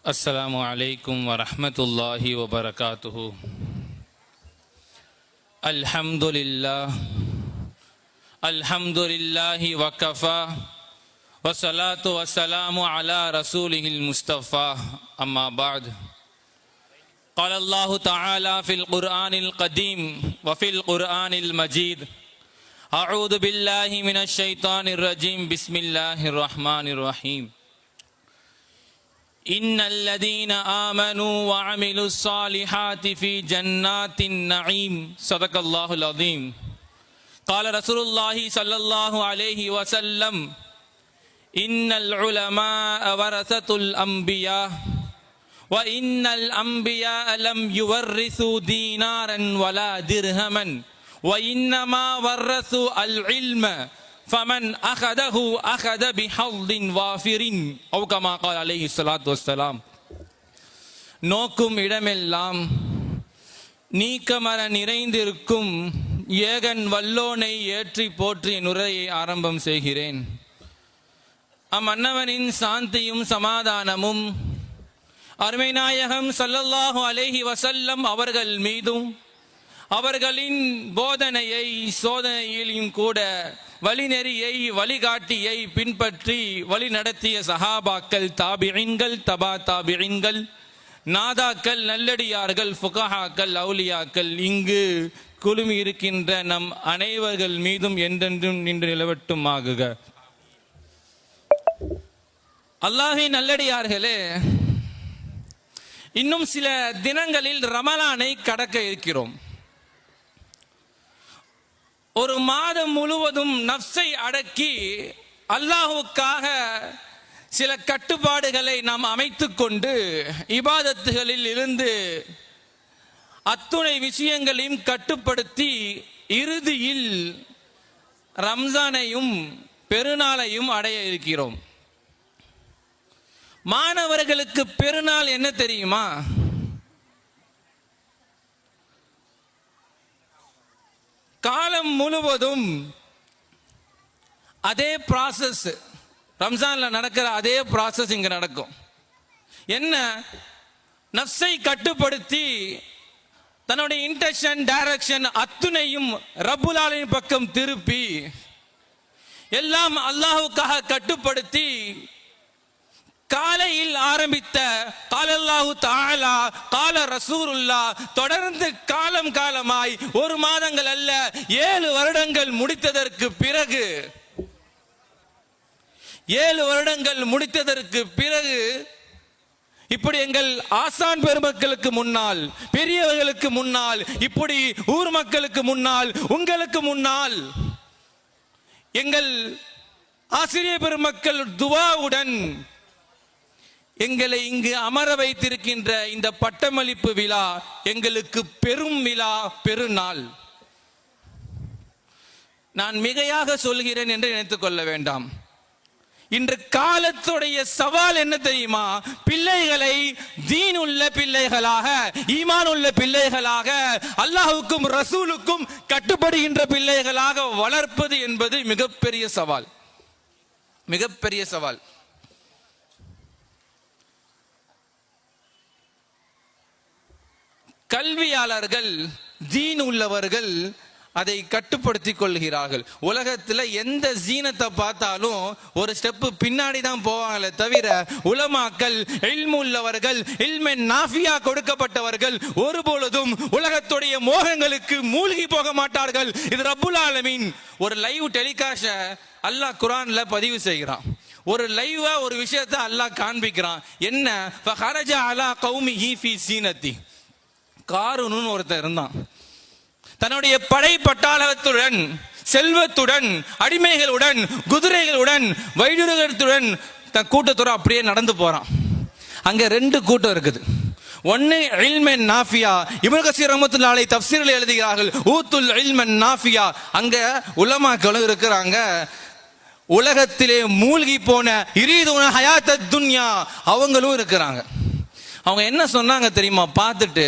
अस्सलामु अलैकुम वरहमतुल्लाहि वबरकातुहु। अल्हम्दुलिल्लाहि वकफ़ा वस्सलातु वस्सलामु अला रसूलिहिल मुस्तफ़ा अम्मा बाद। क़ाल अल्लाहु तआला फ़िल क़ुरआनिल क़दीम व फ़िल क़ुरआनिल मजीद। अऊज़ु बिल्लाहि मिनश शैतानिर रजीम। बिस्मिल्लाहिर रहमानिर रहीम। इन्नल्लज़ीना आमनू व अमिलुस्सालिहाति फ़ी जन्नातिन नईम। सदक़ल्लाहुल अज़ीम। क़ाल रसूलुल्लाहि सल्लल्लाहु अलैहि वसल्लम इन्नल उलमाअ वरसतुल अंबिया व इन्नल अंबिया लम युवर्रिसू दीनारन वला दिरहमन व इन्नमा वर्रसू अल इल्म फमन अखदहु अखद बिहज़्ज़िन वाफिरिन औ कमा क़ाल अलैहि ஸலாத்து வஸ்ஸலாம்। நோக்கும் இடமெல்லாம் நீக்கமர நிறைந்திருக்கும் ஏகன் வல்லோனை ஏற்றி போற்றி நுரையை ஆரம்பம் செய்கிறேன். அம்மன்னவனின் சாந்தியும் சமாதானமும் அருமை நாயகம் ஸல்லல்லாஹு அலைஹி வஸல்லம் அவர்கள் மீதும் அவர்களின் போதனையை சோதனையிலும் கூட வழிநெறியை வழிகாட்டியை பின்பற்றி வழி நடத்திய சஹாபாக்கள், தாபிஈன்கள், தபா தாபிஈன்கள், நாதாக்கள், நல்லடியார்கள், ஃபுகஹாக்கள், அவுலியாக்கள், இங்கு குழுமி இருக்கின்ற நம் அனைவர்கள் மீதும் என்றென்றும் நின்று நிலவட்டுமாகுக. அல்லாஹ்வின் நல்லடியார்களே, இன்னும் சில தினங்களில் ரமலானை கடக்க இருக்கிறோம். ஒரு மாதம் முழுவதும் நஃப்ஸை அடக்கி அல்லாஹ்வுக்காக சில கட்டுப்பாடுகளை நாம் அமைத்துக் கொண்டு இபாதத்துகளில் இருந்து அத்துணை விஷயங்களையும் கட்டுப்படுத்தி இறுதியில் ரம்ஜானையும் பெருநாளையும் அடைய இருக்கிறோம். மாணவர்களுக்கு பெருநாள் என்ன தெரியுமா? காலம் முழுவதும் அதே ப்ராசஸ், ரம்ஜான்ல நடக்கிற அதே ப்ராசஸ் இங்க நடக்கும். என்ன? நஃப்ஸை கட்டுப்படுத்தி தன்னுடைய இன்டென்ஷன், டைரக்ஷன் அத்துணையும் ரப்புல் ஆலமீன் பக்கம் திருப்பி எல்லாம் அல்லாஹ்வுக்காக கட்டுப்படுத்தி காலையில் ஆரம்பித்த கால அல்லாஹு தஆலா கால ரசூலுல்லாஹ் தொடர்ந்து காலம் காலமாய் ஒரு மாதங்கள் அல்ல 7 வருடங்கள் முடித்ததற்கு பிறகு 7 வருடங்கள் முடித்ததற்கு பிறகு இப்படி எங்கள் ஆசான் பெருமக்களுக்கு முன்னால், பெரியவர்களுக்கு முன்னால், இப்படி ஊர் மக்களுக்கு முன்னால், உங்களுக்கு முன்னால் எங்கள் ஆசிரியர் பெருமக்கள் துவாவுடன் எங்களை இங்கு அமர வைத்திருக்கின்ற இந்த பட்டமளிப்பு விழா எங்களுக்கு பெரும் விழா, பெருநாள். நான் மிகையாக சொல்கிறேன் என்று நினைத்துக் கொள்ள வேண்டாம். இன்று காலத்துடைய சவால் என்ன தெரியுமா? பிள்ளைகளை தீன் உள்ள பிள்ளைகளாக, ஈமான் உள்ள பிள்ளைகளாக, அல்லாஹ்வுக்கும் ரசூலுக்கும் கட்டுப்படுகின்ற பிள்ளைகளாக வளர்ப்பது என்பது மிகப்பெரிய சவால், மிகப்பெரிய சவால். கல்வியாளர்கள், தீன் உள்ளவர்கள் அதை கட்டுப்படுத்திக் கொள்கிறார்கள். உலகத்துல எந்த ஜீனத்தை பார்த்தாலும் ஒரு ஸ்டெப் பின்னாடி தான் போவாங்களே தவிர உலமாக்கள், இல்மு உள்ளவர்கள், இல்மே நாஃபியா கொடுக்கப்பட்டவர்கள் ஒருபொழுதும் உலகத்துடைய மோகங்களுக்கு மூழ்கி போக மாட்டார்கள். இது ரப்புல் ஆலமீன் ஒரு லைவ் டெலிகாஸ்ட அல்லாஹ் குர்ஆன்ல பதிவு செய்கிறான். ஒரு லைவா ஒரு விஷயத்தை அல்லாஹ் காண்பிக்கிறான். என்ன? ஃபஹரஜ அலா கௌமிஹி ஃபீ ஸீனத்தி. காரூன் ஒருத்தர் இருந்தான். தன்னுடைய படை பட்டாளத்துடன், செல்வத்துடன், அடிமைகளுடன், குதிரைகளுடன், வைடூரியத்துடன் தன் கூட்டத்தோட அப்படியே நடந்து போறான். அங்க 2 கூட்டம் இருக்குது. ஒன்னு இல்மன் நாஃபியா. இப்னு கஸீர் ரஹ்மத்துல்லாஹி அலைஹி தஃப்சீரில் எழுதுகிறார்கள், ஊத்துல் இல்மன் நாஃபியா. அங்க உலமாக்களும் இருக்கிறாங்க. உலகத்திலே மூழ்கி போன இரீதுன ஹயாத்தத் துன்யா அவங்களும் இருக்கிறாங்க. அவங்க என்ன சொன்னாங்க தெரியுமா? பார்த்துட்டு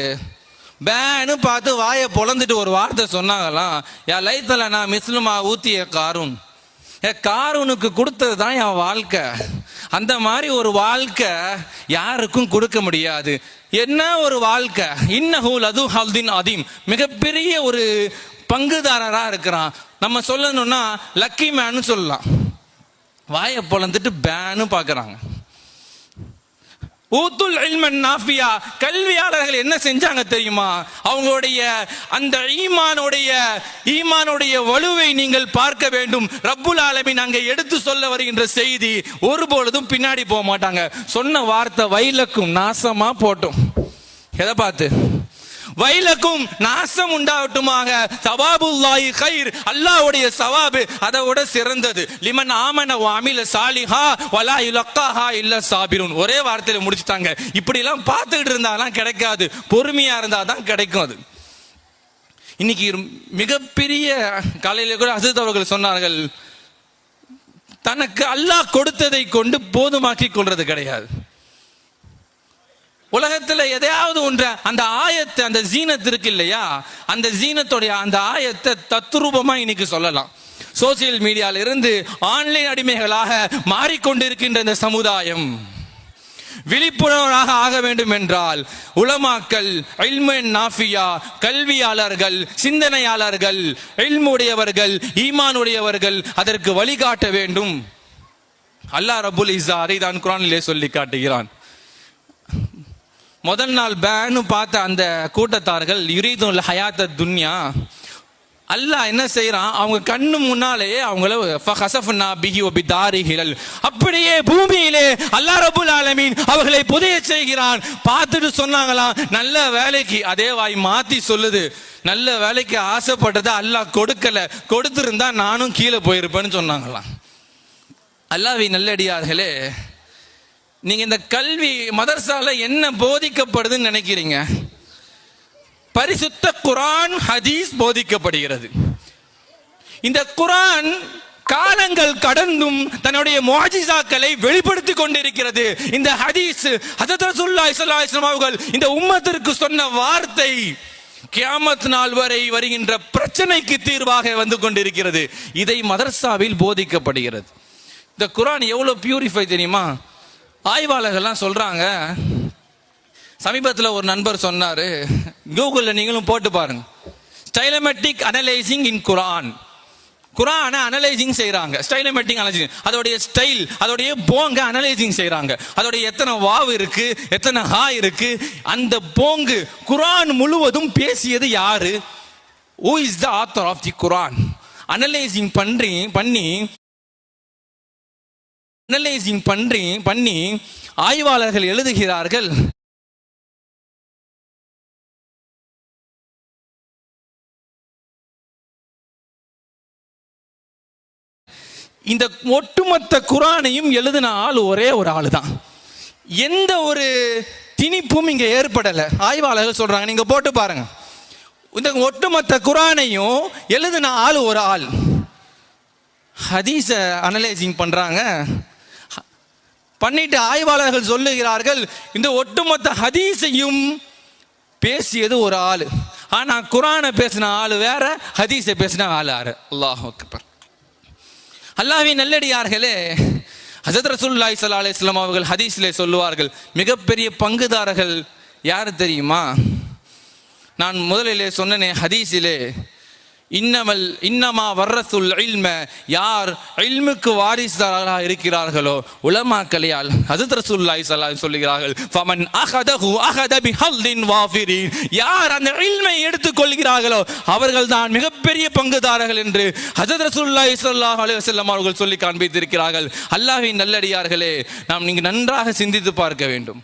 பேனு பார்த்து வாயை பொழந்துட்டு ஒரு வார்த்தை சொன்னாங்களாம், யா லைத்தல நான் மிஸ்லுமா ஊத்திய காரூன். காரூனுக்கு கொடுத்தது தான் என் வாழ்க்கை. அந்த மாதிரி ஒரு வாழ்க்கை யாருக்கும் கொடுக்க முடியாது. என்ன ஒரு வாழ்க்கை! இன்னஹு லது ஹல்தின் அதீம், மிகப்பெரிய ஒரு பங்குதாரரா இருக்கிறான். நம்ம சொல்லணும்னா லக்கி மேன்னு சொல்லலாம். வாயை பொளந்துட்டு பேன்னு பார்க்கறாங்க. ஊத்துல் இல்மன் நாஃபியா, கல்வியாளர்கள் என்ன செஞ்சாங்க தெரியுமா? அவங்களுடைய அந்த ஈமானுடைய வலுவை நீங்கள் பார்க்க வேண்டும். ரப்புல் ஆலமீன் அங்கே எடுத்து சொல்ல வருகின்ற செய்தி ஒருபொழுதும் பின்னாடி போக மாட்டாங்க. சொன்ன வார்த்தை வைலக்கும், நாசமா போட்டும். எதை பார்த்து? வைலக்கும், நாசம் உண்டாகட்டுமாக. சவாபுல்லாஹி கைர், அல்லாஹ்வுடைய சவாபு அதை விட சிறந்தது. லிமன் ஆமன வ அமில சாலிஹா வலா யுலக்காஹா இல்ல சாபிரூன். ஒரே வார்த்தையில முடிச்சிட்டாங்க. இப்படி எல்லாம் பார்த்துக்கிட்டு இருந்தாலாம் கிடைக்காது, பொறுமையா இருந்தா தான் கிடைக்கும். அது இன்னைக்கு மிகப்பெரிய காலையில கூட ஹசரத் அவர்கள் சொன்னார்கள், தனக்கு அல்லாஹ் கொடுத்ததை கொண்டு போதுமாக்கி கொள்றது கிடையாது. உலகத்துல எதையாவது ஒன்ற அந்த ஆயத்தை, அந்த ஜீனத் இருக்கு இல்லையா, அந்த ஜீனத்துடைய அந்த ஆயத்தை தத்ரூபமா இன்னைக்கு சொல்லலாம். சோசியல் மீடியால இருந்து ஆன்லைன் அடிமைகளாக மாறிக்கொண்டிருக்கின்ற இந்த சமுதாயம் விழிப்புணர்வாக ஆக வேண்டும் என்றால் உலமாக்கள், இல்மன் நாஃபியா, கல்வியாளர்கள், சிந்தனையாளர்கள், இல்முடையவர்கள், ஈமானுடையவர்கள் அதற்கு வழிகாட்ட வேண்டும். அல்லாஹ் ரப்புல் இஸ்ஸா அதை தான் குர்ஆனிலே சொல்லி காட்டுகிறான். முதல் நாள் பேனு பார்த்த அந்த கூட்டத்தார்கள் யுரீதுல் ஹயாத்த துன்யா, அல்லாஹ் என்ன செய்யறான், அவங்க கண்ணு முன்னாலேயே அவங்கள ஃபகஸஃப்னா பிஹி வ பிதாரிஹில், அப்படியே பூமியிலே அல்லாஹ் ரப்புல் ஆலமீன் அவர்களை புதைய செய்கிறான். பார்த்துட்டு சொன்னாங்களாம், நல்ல வேலைக்கு, அதே வாய் மாத்தி சொல்லுது, நல்ல வேலைக்கு ஆசைப்பட்டதை அல்லாஹ் கொடுக்கல, கொடுத்திருந்தா நானும் கீழே போயிருப்பேன்னு சொன்னாங்களாம். அல்லாஹ்வின் நல்லடியார்களே, நீங்க இந்த கல்வி மதரசால என்ன போதிக்கப்படுதுன்னு நினைக்கிறீங்க? பரிசுத்த குர்ஆன், ஹதீஸ் போதிக்கப்படுகிறது. இந்த குர்ஆன் காலங்கள் கடந்தும் தன்னுடைய முஅஜிசாக்களை வெளிப்படுத்தி கொண்டிருக்கிறது. இந்த ஹதீஸ் ஹஜ்ரத் ரசூலுல்லாஹி ஸல்லல்லாஹு அலைஹி வஸல்லம் அவர்கள் இந்த உம்மத்திற்கு சொன்ன வார்த்தை கியாமத் நாள் வரை வருகின்ற பிரச்சனைக்கு தீர்வாக வந்து கொண்டிருக்கிறது. இதை மதரசாவில் போதிக்கப்படுகிறது. இந்த குர்ஆன் எவ்வளவு பியூரிஃபை தெரியுமா? ஆய்வாளர்கள்லாம் சொல்றாங்க. சமீபத்தில் ஒரு நண்பர் சொன்னாரு, கூகுளில் நீங்களும் போட்டு பாருங்க, ஸ்டைலமேட்டிக் அனலைசிங் இன் குர்ஆன். குர்ஆனை அனலைசிங் செய்யறாங்க, ஸ்டைலமேட்டிக் அனலைசிங், அதோடைய ஸ்டைல், அதோடைய போங்க அனலைசிங் செய்யறாங்க. அதோடைய எத்தனை வாவு இருக்கு, எத்தனை ஹா இருக்கு, அந்த போங்கு குர்ஆன் முழுவதும் பேசியது யாரு? Who is the author of the Quran? Analysing பண்ணி ஆய்வாளர்கள் எழுதுகிறார்கள், இந்த ஒட்டுமொத்த குர்ஆனையும் எழுதின ஆள் ஒரே ஒரு ஆளு தான். எந்த ஒரு திணிப்பும் இங்க ஏற்படல. ஆய்வாளர்கள் சொல்றாங்க, நீங்க போட்டு பாருங்க, இந்த ஒட்டுமொத்த குர்ஆனையும் எழுதின ஆள் ஒரு ஆள். ஹதீஸ அனலைசிங் பண்றாங்க, பண்ணிட்டு ஆய்வாளர்கள் சொல்லுகிறார்கள், இந்த ஒட்டுமொத்த ஹதீஸையும் பேசியது ஒரு ஆளு. ஆனா குர்ஆனை பேசின ஆளு வேற, ஹதீஸை பேசின ஆளு வேற. அல்லாஹ் அக்பர். அல்லாஹ்வின் நல்லடியார்களே, ஹஜ்ரத் ரசூலுல்லாஹி ஸல்லல்லாஹு அலைஹி வஸல்லம் அவர்கள் ஹதீஸிலே சொல்லுவார்கள், மிகப்பெரிய பங்குதாரர்கள் யார் தெரியுமா? நான் முதலிலே சொன்னேனே ஹதீஸிலே, இன்னமா வர்ரசுல் இல்ம, யார் இல்முக்கு வாரிசுதாரர்களாக இருக்கிறார்களோ உலமாக்களையால். ஹஜ்ரத் ரசூலுல்லாஹி ஸல்லல்லாஹு அலைஹி வஸல்லம் சொல்லுகிறார்கள், ஃபமன் அஹதஹு அஹத பிஹல்லின் வாஃபிரின், யார் அந்த இல்மை எடுத்துக்கொள்கிறார்களோ அவர்கள் தான் மிகப்பெரிய பங்குதாரர்கள் என்று ஹஜ்ரத் ரசூலுல்லாஹி ஸல்லல்லாஹு அலைஹி வஸல்லம் அவர்கள் சொல்லி காண்பித்திருக்கிறார்கள். அல்லாஹ்வின் நல்லடியார்களே, நாம் நீங்க நன்றாக சிந்தித்து பார்க்க வேண்டும்.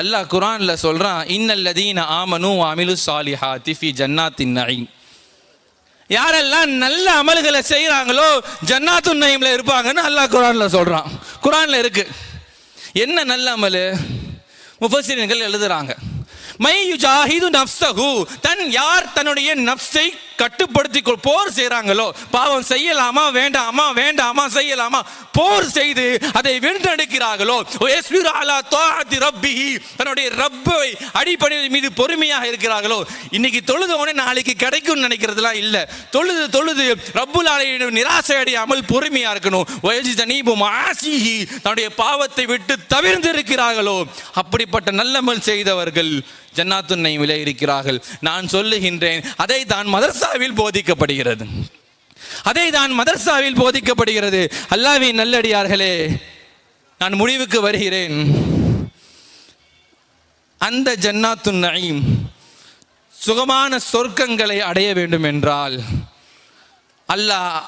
அல்லாஹ் குர்ஆன்ல சொல்றான், இன்னல்லதீன ஆமனு வ அமிலுஸ் ஸாலிஹாத்தி ஃபீ ஜன்னாத்தின் நஈம், யாரெல்லாம் நல்ல அமல்களை செய்யறாங்களோ ஜன்னாத்துன் நஈம்ல இருப்பாங்கன்னு அல்லாஹ் குர்ஆன்ல சொல்றான். குர்ஆன்ல இருக்கு. என்ன நல்ல அமல்? முஃபஸ்ஸிரீன்கள் எழுதுறாங்க, மை யுஜாஹிது நஃப்ஸஹு, யார் தன்னுடைய நஃப்ஸை கட்டுப்படுத்தி போர் செய்றாங்களோ, பாவம் செய்யலாமா வேண்டாமா, வேண்டாமா செய்யலாமா, போர் செய்து அதை வென்றெடுக்கிறார்களோ, தன்னுடைய ரப்பை அடிப்படை மீது பொறுமையாக இருக்கிறார்களோ, இன்னைக்கு தொழுதவனே நாளைக்கு கிடைக்கும் நினைக்கிறதுலாம் இல்ல. தொழுது ரப்புல் ஆலமீன் நிராசை அடையாமல் பொறுமையா இருக்கணும். தன்னுடைய பாவத்தை விட்டு தவிர்ந்து இருக்கிறார்களோ, அப்படிப்பட்ட நல்லமல் செய்தவர்கள் ஜன்னாத்துன் நஈமிலே இருக்கிறார்கள். நான் சொல்லுகின்றேன், அதை தான் மதரசாவில் போதிக்கப்படுகிறது, அதை தான் மதரசாவில் போதிக்கப்படுகிறது. அல்லாஹ்வின் நல்லடியார்களே, நான் முடிவுக்கு வருகிறேன். அந்த ஜன்னாத்துன் நஈம், சுகமான சொர்க்கங்களை அடைய வேண்டும் என்றால் அல்லாஹ்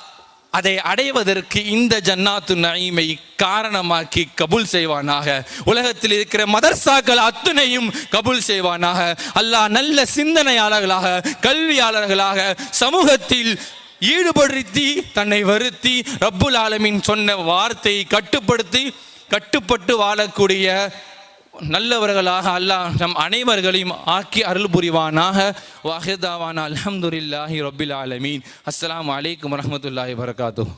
அதை அடைவதற்கு இந்த ஜன்னாத்துன் நஈமை காரணமாக்கி கபூல் செய்வானாக. உலகத்தில் இருக்கிற மதர்சாக்கள் அத்துணையும் கபூல் செய்வானாக. அல்லாஹ் நல்ல சிந்தனையாளர்களாக, கல்வியாளர்களாக, சமூகத்தில் ஈடுபடுத்தி தன்னை வருத்தி ரப்புல் ஆலமீன் சொன்ன வார்த்தையை கட்டுப்பட்டு வாழக்கூடிய நல்லவர்களாக அல்லாஹ் நம் அனைவர்களையும் ஆக்கி அருள் புரிவானாக. வாஹிதாவானா அல்ஹம்துலில்லாஹி ரப்பில் ஆலமீன். அஸ்ஸலாமு அலைக்கும் வரஹ்மத்துல்லாஹி வபரகாத்துஹு.